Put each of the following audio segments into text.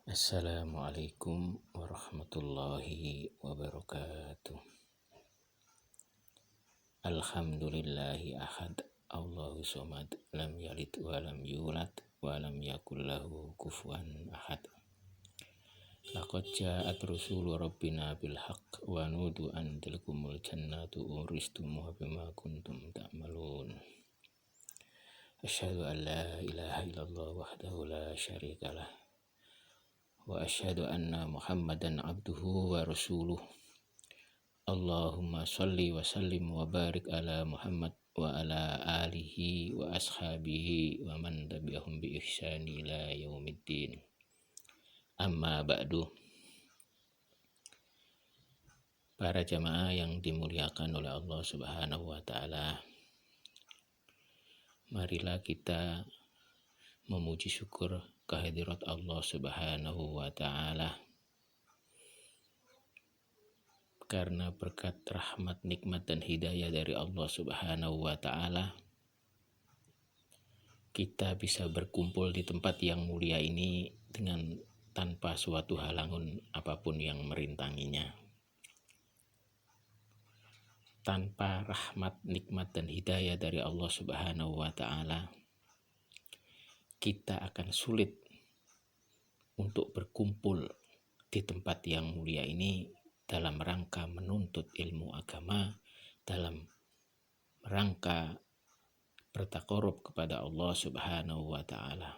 Assalamualaikum warahmatullahi wabarakatuh. Alhamdulillahi ahad, Allahu somad, lam yalid wa lam yulad wa lam yakul lahu kufuwan ahad. Laqad ja'at rusulu rabbina bil haqq wa nudu an tilkumul jannatu uristumuha bima kuntum ta'malun. Asyhadu an la ilaha illallah wahdahu la syarikalah wa asyhadu anna Muhammadan abduhu wa rasuluh. Allahumma sholli wa sallim wa barik ala Muhammad wa ala alihi wa ashabihi wa man tabi'ahum bi ihsani ila yaumiddin. Amma ba'du. Para jamaah yang dimuliakan oleh Allah Subhanahu wa taala, marilah kita memuji syukur kehadirat Allah Subhanahu wa taala, karena berkat rahmat, nikmat dan hidayah dari Allah Subhanahu wa taala, kita bisa berkumpul di tempat yang mulia ini dengan tanpa suatu halangan apapun yang merintanginya. Tanpa rahmat, nikmat dan hidayah dari Allah Subhanahu wa taala, kita akan sulit untuk berkumpul di tempat yang mulia ini dalam rangka menuntut ilmu agama, dalam rangka bertaqarrub kepada Allah Subhanahu wa taala.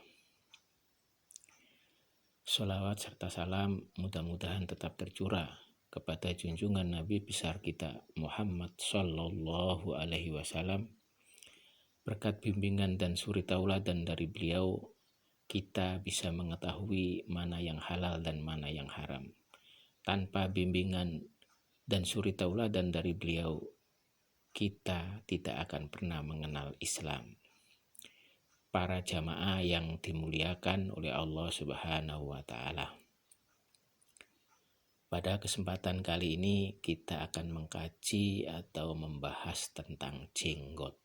Sholawat serta salam mudah-mudahan tetap tercurah kepada junjungan Nabi besar kita Muhammad sallallahu alaihi wasallam. Berkat bimbingan dan suri tauladan dari beliau, kita bisa mengetahui mana yang halal dan mana yang haram. Tanpa bimbingan dan suri tauladan dari beliau, kita tidak akan pernah mengenal Islam. Para jamaah yang dimuliakan oleh Allah Subhanahu wa taala, pada kesempatan kali ini kita akan mengkaji atau membahas tentang jenggot,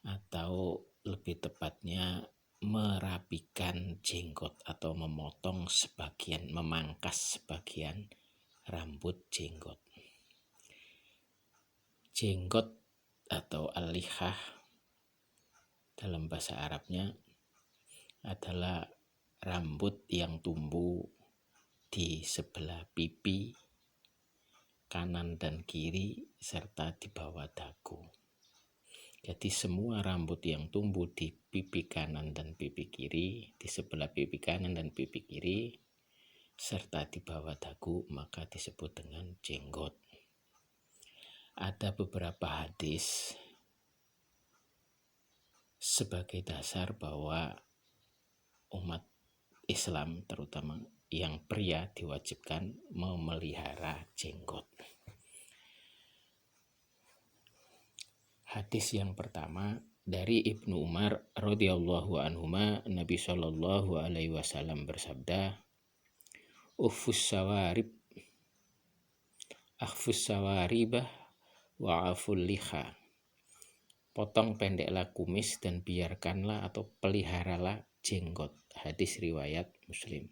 atau lebih tepatnya merapikan jenggot atau memangkas sebagian rambut jenggot. Jenggot atau al-lihah dalam bahasa Arabnya adalah rambut yang tumbuh di sebelah pipi kanan dan kiri serta di bawah dagu. Jadi semua rambut yang tumbuh di pipi kanan dan pipi kiri, di sebelah pipi kanan dan pipi kiri serta di bawah dagu, maka disebut dengan jenggot. Ada beberapa hadis sebagai dasar bahwa umat Islam, terutama yang pria, diwajibkan memelihara jenggot. Hadis yang pertama dari Ibnu Umar radhiyallahu anhuma, Nabi sallallahu alaihi wasallam bersabda, "Uffus sawaribah wa aful liha." Potong pendeklah kumis dan biarkanlah atau peliharalah jenggot. Hadis riwayat Muslim.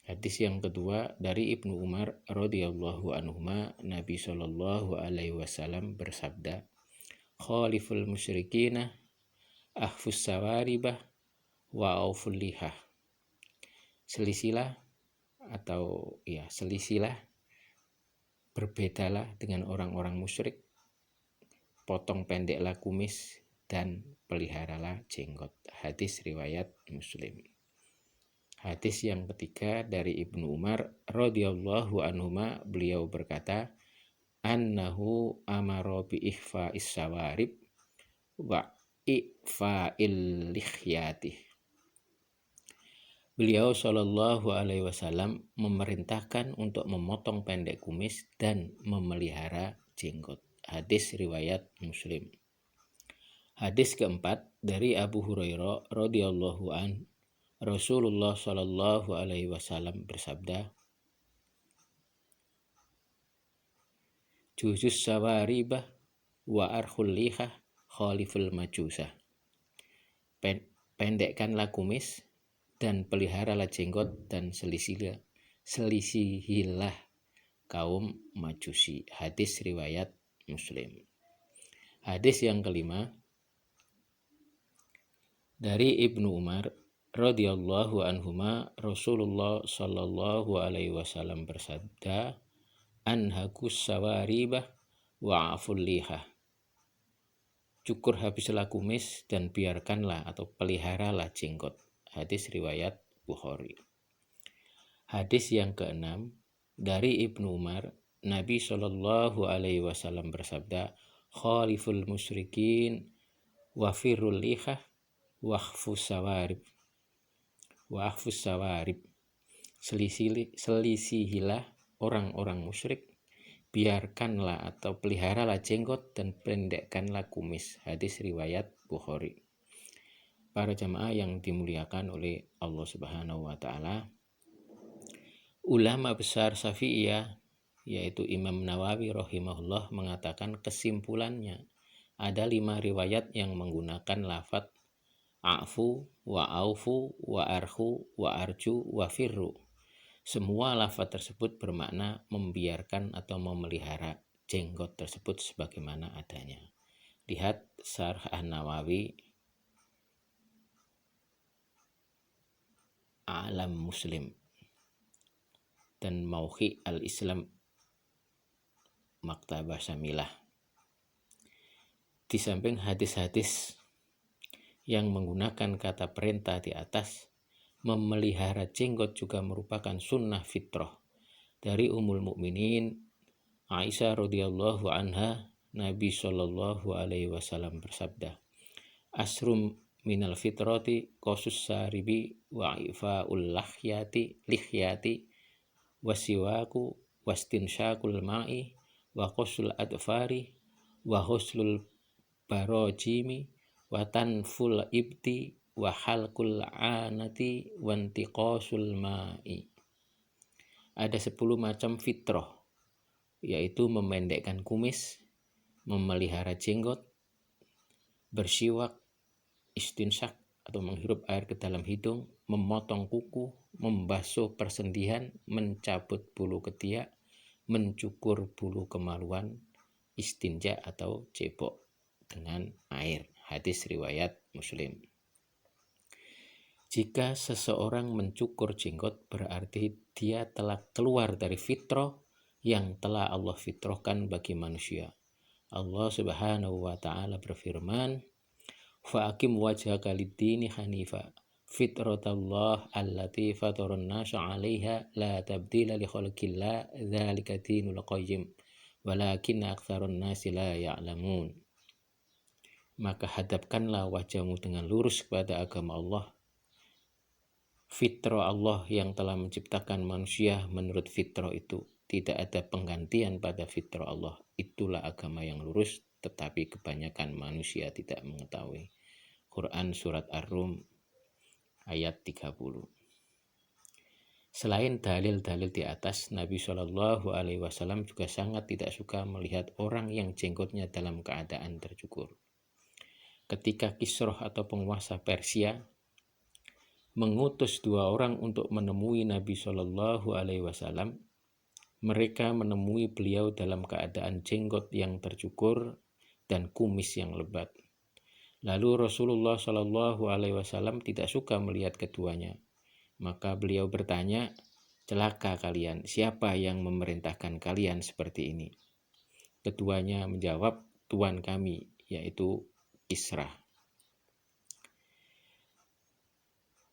Hadis yang kedua dari Ibnu Umar radhiyallahu anhuma, Nabi sallallahu alaihi wasallam bersabda, "Khaliful musyrikina ahfus sawaribah wa auful lihah." Selisilah, berbedalah dengan orang-orang musyrik, potong pendeklah kumis dan peliharalah jenggot. Hadis riwayat Muslim. Hadis yang ketiga dari Ibnu Umar radhiyallahu anhuma, beliau berkata, "Annahu amara bi ikhfa'is sawarib wa ifa'il likhyati." Beliau sallallahu alaihi wasallam memerintahkan untuk memotong pendek kumis dan memelihara jenggot. Hadis riwayat Muslim. Hadis keempat dari Abu Hurairah radhiyallahu an, Rasulullah sallallahu alaihi wasallam bersabda, "Juzus sawaribah wa arkhul lihah khaliful majusah." Pendekkanlah kumis dan peliharalah jenggot dan selisihilah kaum Majusi. Hadis riwayat Muslim. Hadis yang kelima dari Ibnu Umar radhiyallahu anhuma, Rasulullah sallallahu alaihi wasallam bersabda, anhakus sawaribah wa aful lihah. Cukur habislah kumis dan biarkanlah atau peliharalah jenggot. Hadis riwayat Bukhari. Hadis yang keenam dari Ibnu Umar, Nabi Shallallahu alaihi wasallam bersabda, khaliful musyrikin wa firul lihah wa akhfus sawarib. Selisihilah orang-orang musyrik, biarkanlah atau peliharalah jenggot dan pendekkanlah kumis. Hadis riwayat Bukhari. Para jamaah yang dimuliakan oleh Allah Subhanahu wa taala, ulama besar Syafi'iyah yaitu Imam Nawawi rahimahullah mengatakan kesimpulannya ada 5 riwayat yang menggunakan lafadz a'fu wa aufu wa arhu wa arju wa firru. Semua lafaz tersebut bermakna membiarkan atau memelihara jenggot tersebut sebagaimana adanya. Lihat Syarh An-Nawawi A'lam Muslim dan Mauhi Al-Islam Maktabah Syamilah. Di samping hadis-hadis yang menggunakan kata perintah di atas, memelihara jenggot juga merupakan sunnah fitrah. Dari Ummul Mukminin Aisyah radhiyallahu anha, Nabi Shallallahu alaihi wasallam bersabda, asrum minal fitrati qasus saribi wa ifaul lihyati wasiwaku wastinsyakul ma'i wa qasul adfari wa huslul barojimi wa tanful ibti wa halqul anati wa intiqasul ma'i. Ada 10 macam fitrah, yaitu memendekkan kumis, memelihara jenggot, bersiwak, istinsyak atau menghirup air ke dalam hidung, memotong kuku, membasuh persendian, mencabut bulu ketiak, mencukur bulu kemaluan, istinja atau cebok dengan air. Hadis riwayat Muslim. Jika seseorang mencukur jenggot, berarti dia telah keluar dari fitrah yang telah Allah fitrahkan bagi manusia. Allah Subhanahu wa taala berfirman, fa'akim wajhaka lid-dini hanifa fitratallah allati fataran nasa 'alaiha la tabdila li khalqillah dzalika dinul qayyim walakin aktsarun nasi la ya'lamun. Maka hadapkanlah wajahmu dengan lurus kepada agama Allah, fitrah Allah yang telah menciptakan manusia menurut fitrah itu. Tidak ada penggantian pada fitrah Allah. Itulah agama yang lurus, tetapi kebanyakan manusia tidak mengetahui. Quran Surat Ar-Rum ayat 30. Selain dalil-dalil di atas, Nabi Shallallahu alaihi wasallam juga sangat tidak suka melihat orang yang jenggotnya dalam keadaan tercukur. Ketika Kisroh atau penguasa Persia mengutus 2 orang untuk menemui Nabi Shallallahu alaihi wasallam, mereka menemui beliau dalam keadaan jenggot yang tercukur dan kumis yang lebat. Lalu Rasulullah Shallallahu alaihi wasallam tidak suka melihat keduanya. Maka beliau bertanya, celaka kalian, siapa yang memerintahkan kalian seperti ini? Keduanya menjawab, Tuan kami, yaitu Kisra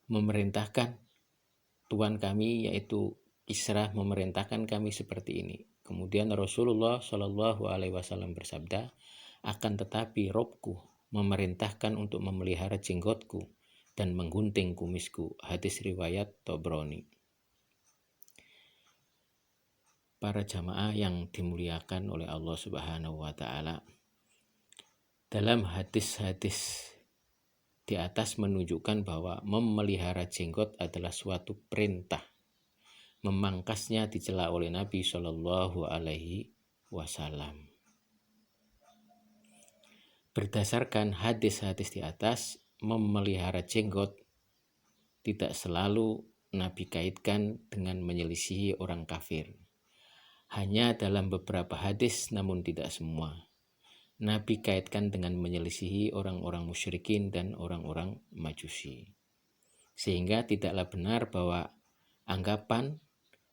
memerintahkan. Tuan kami yaitu Kisra memerintahkan kami seperti ini. Kemudian Rasulullah Shallallahu alaihi wasallam bersabda, akan tetapi Robku memerintahkan untuk memelihara jenggotku dan menggunting kumisku. Hadis riwayat Tabrani. Para jamaah yang dimuliakan oleh Allah Subhanahu wa taala, dalam hadis-hadis di atas menunjukkan bahwa memelihara jenggot adalah suatu perintah. Memangkasnya dicela oleh Nabi Shallallahu alaihi wasallam. Berdasarkan hadis-hadis di atas, memelihara jenggot tidak selalu Nabi kaitkan dengan menyelisihi orang kafir. Hanya dalam beberapa hadis, namun tidak semua. Nabi kaitkan dengan menyelisihi orang-orang musyrikin dan orang-orang majusi. Sehingga tidaklah benar bahwa anggapan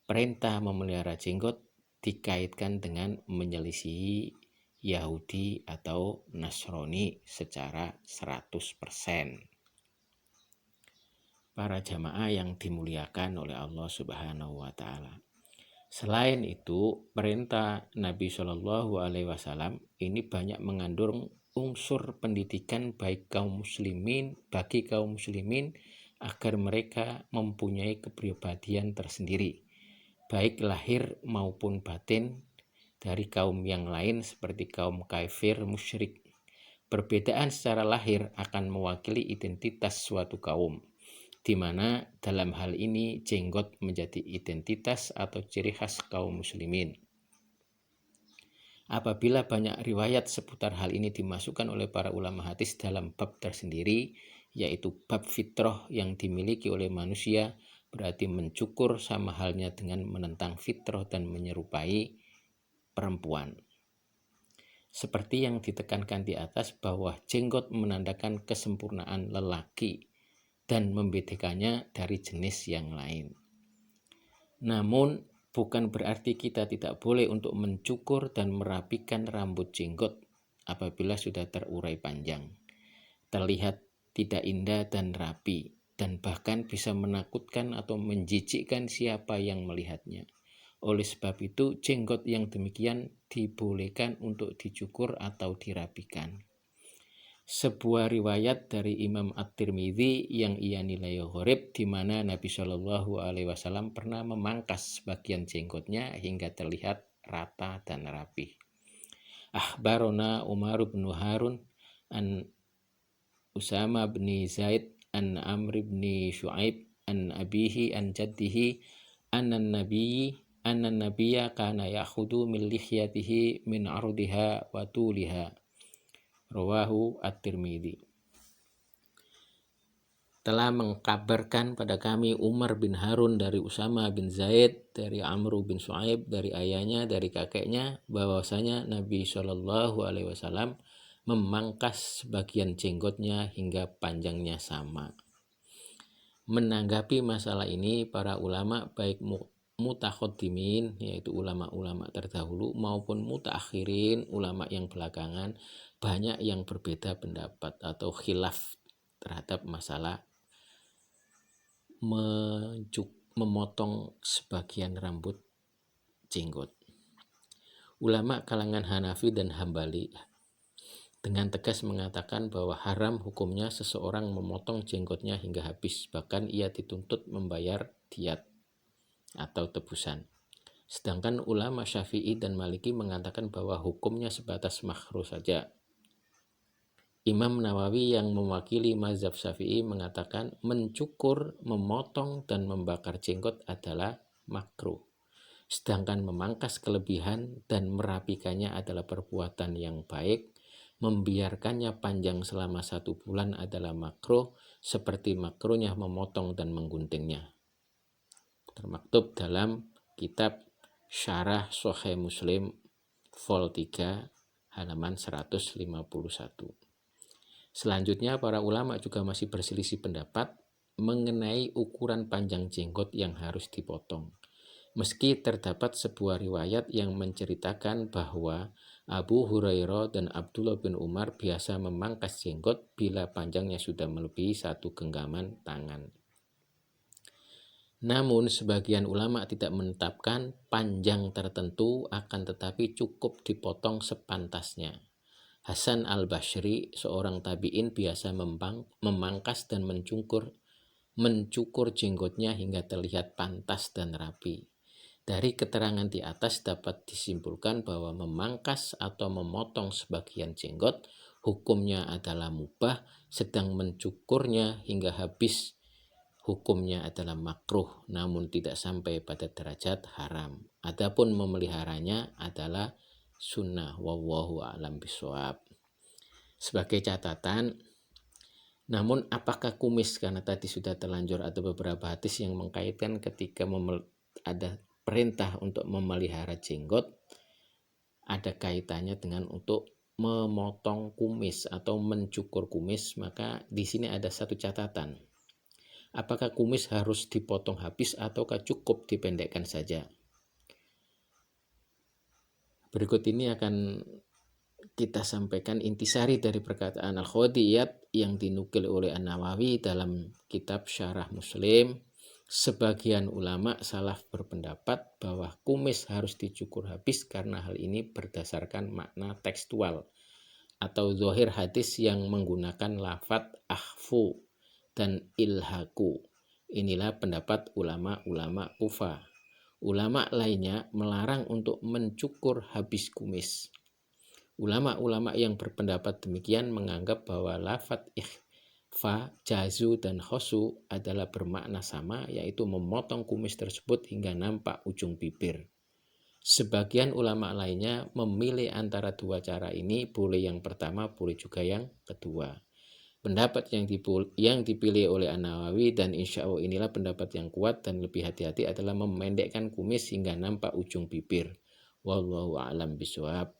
perintah memelihara jenggot dikaitkan dengan menyelisihi Yahudi atau Nasrani secara 100%. Para jamaah yang dimuliakan oleh Allah Subhanahu wa Ta'ala. Selain itu, perintah Nabi Shallallahu Alaihi Wasallam ini banyak mengandung unsur pendidikan bagi kaum muslimin agar mereka mempunyai kepribadian tersendiri, baik lahir maupun batin, dari kaum yang lain seperti kaum kafir musyrik. Perbedaan secara lahir akan mewakili identitas suatu kaum, di mana dalam hal ini jenggot menjadi identitas atau ciri khas kaum muslimin. Apabila banyak riwayat seputar hal ini dimasukkan oleh para ulama hadis dalam bab tersendiri, yaitu bab fitrah yang dimiliki oleh manusia, berarti mencukur sama halnya dengan menentang fitrah dan menyerupai perempuan. Seperti yang ditekankan di atas bahwa jenggot menandakan kesempurnaan lelaki dan membedakannya dari jenis yang lain. Namun bukan berarti kita tidak boleh untuk mencukur dan merapikan rambut jenggot apabila sudah terurai panjang, terlihat tidak indah dan rapi, dan bahkan bisa menakutkan atau menjijikkan siapa yang melihatnya. Oleh sebab itu, jenggot yang demikian dibolehkan untuk dicukur atau dirapikan. Sebuah riwayat dari Imam At-Tirmidzi yang ia nilai gharib, di mana Nabi Shallallahu Alaihi Wasallam pernah memangkas bagian jenggotnya hingga terlihat rata dan rapi. Akhbarona Umar bin Harun an Usama bin Zaid an Amr bin Shu'aib an abihi an jaddihi anna nabiyya kana ya'khudhu min lihyatihi min ardiha wa tuliha. Rawahu At-Tirmidzi. Telah mengkabarkan pada kami Umar bin Harun dari Usama bin Zaid, dari Amr bin Shu'aib, dari ayahnya, dari kakeknya, bahwasanya Nabi Shallallahu Alaihi Wasallam memangkas sebagian jenggotnya hingga panjangnya sama. Menanggapi masalah ini, para ulama baik mutakhodimin, yaitu ulama-ulama terdahulu, maupun mutaakhirin, ulama yang belakangan, banyak yang berbeda pendapat atau khilaf terhadap masalah memotong sebagian rambut jenggot. Ulama kalangan Hanafi dan Hambali dengan tegas mengatakan bahwa haram hukumnya seseorang memotong jenggotnya hingga habis, bahkan ia dituntut membayar diat atau tebusan. Sedangkan ulama Syafi'i dan Maliki mengatakan bahwa hukumnya sebatas makruh saja. Imam Nawawi yang mewakili mazhab Syafi'i mengatakan mencukur, memotong, dan membakar jenggot adalah makruh. Sedangkan memangkas kelebihan dan merapikannya adalah perbuatan yang baik. Membiarkannya panjang selama 1 bulan adalah makruh, seperti makruhnya memotong dan mengguntingnya. Termaktub dalam kitab Syarah Sahih Muslim vol 3 halaman 151. Selanjutnya, para ulama juga masih berselisih pendapat mengenai ukuran panjang jenggot yang harus dipotong. Meski terdapat sebuah riwayat yang menceritakan bahwa Abu Hurairah dan Abdullah bin Umar biasa memangkas jenggot bila panjangnya sudah melebihi 1 genggaman tangan. Namun sebagian ulama tidak menetapkan panjang tertentu, akan tetapi cukup dipotong sepantasnya. Hasan al-Basri, seorang tabi'in, biasa memangkas dan mencukur jenggotnya hingga terlihat pantas dan rapi. Dari keterangan di atas dapat disimpulkan bahwa memangkas atau memotong sebagian jenggot hukumnya adalah mubah, sedang mencukurnya hingga habis hukumnya adalah makruh, namun tidak sampai pada derajat haram. Adapun memeliharanya adalah sunnah, wallahu a'lam bishawab. Sebagai catatan, Namun apakah kumis, karena tadi sudah terlanjur ada beberapa hadis yang mengkaitkan ketika ada perintah untuk memelihara jenggot, ada kaitannya dengan untuk memotong kumis atau mencukur kumis, maka di sini ada satu catatan. Apakah kumis harus dipotong habis ataukah cukup dipendekkan saja? Berikut ini akan kita sampaikan intisari dari perkataan Al-Khodiyat yang dinukil oleh An-Nawawi dalam kitab Syarah Muslim. Sebagian ulama salaf berpendapat bahwa kumis harus dicukur habis karena hal ini berdasarkan makna tekstual atau zahir hadis yang menggunakan lafadz ahfu dan ilhaku. Inilah pendapat ulama-ulama Kufah. Ulama lainnya melarang untuk mencukur habis kumis. Ulama-ulama yang berpendapat demikian menganggap bahwa lafadz ikhfa, jazu, dan khosu adalah bermakna sama, yaitu memotong kumis tersebut hingga nampak ujung bibir. Sebagian ulama lainnya memilih antara dua cara ini, boleh yang pertama, boleh juga yang kedua. Pendapat yang dipilih oleh An-Nawawi dan insya Allah inilah pendapat yang kuat dan lebih hati-hati adalah memendekkan kumis hingga nampak ujung bibir. Wallahu a'lam bishawab.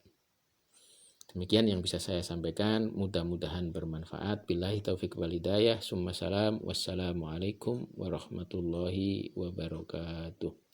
Demikian yang bisa saya sampaikan, mudah-mudahan bermanfaat. Billahi taufiq wal hidayah. Summa salam. Wassalamualaikum warahmatullahi wabarakatuh.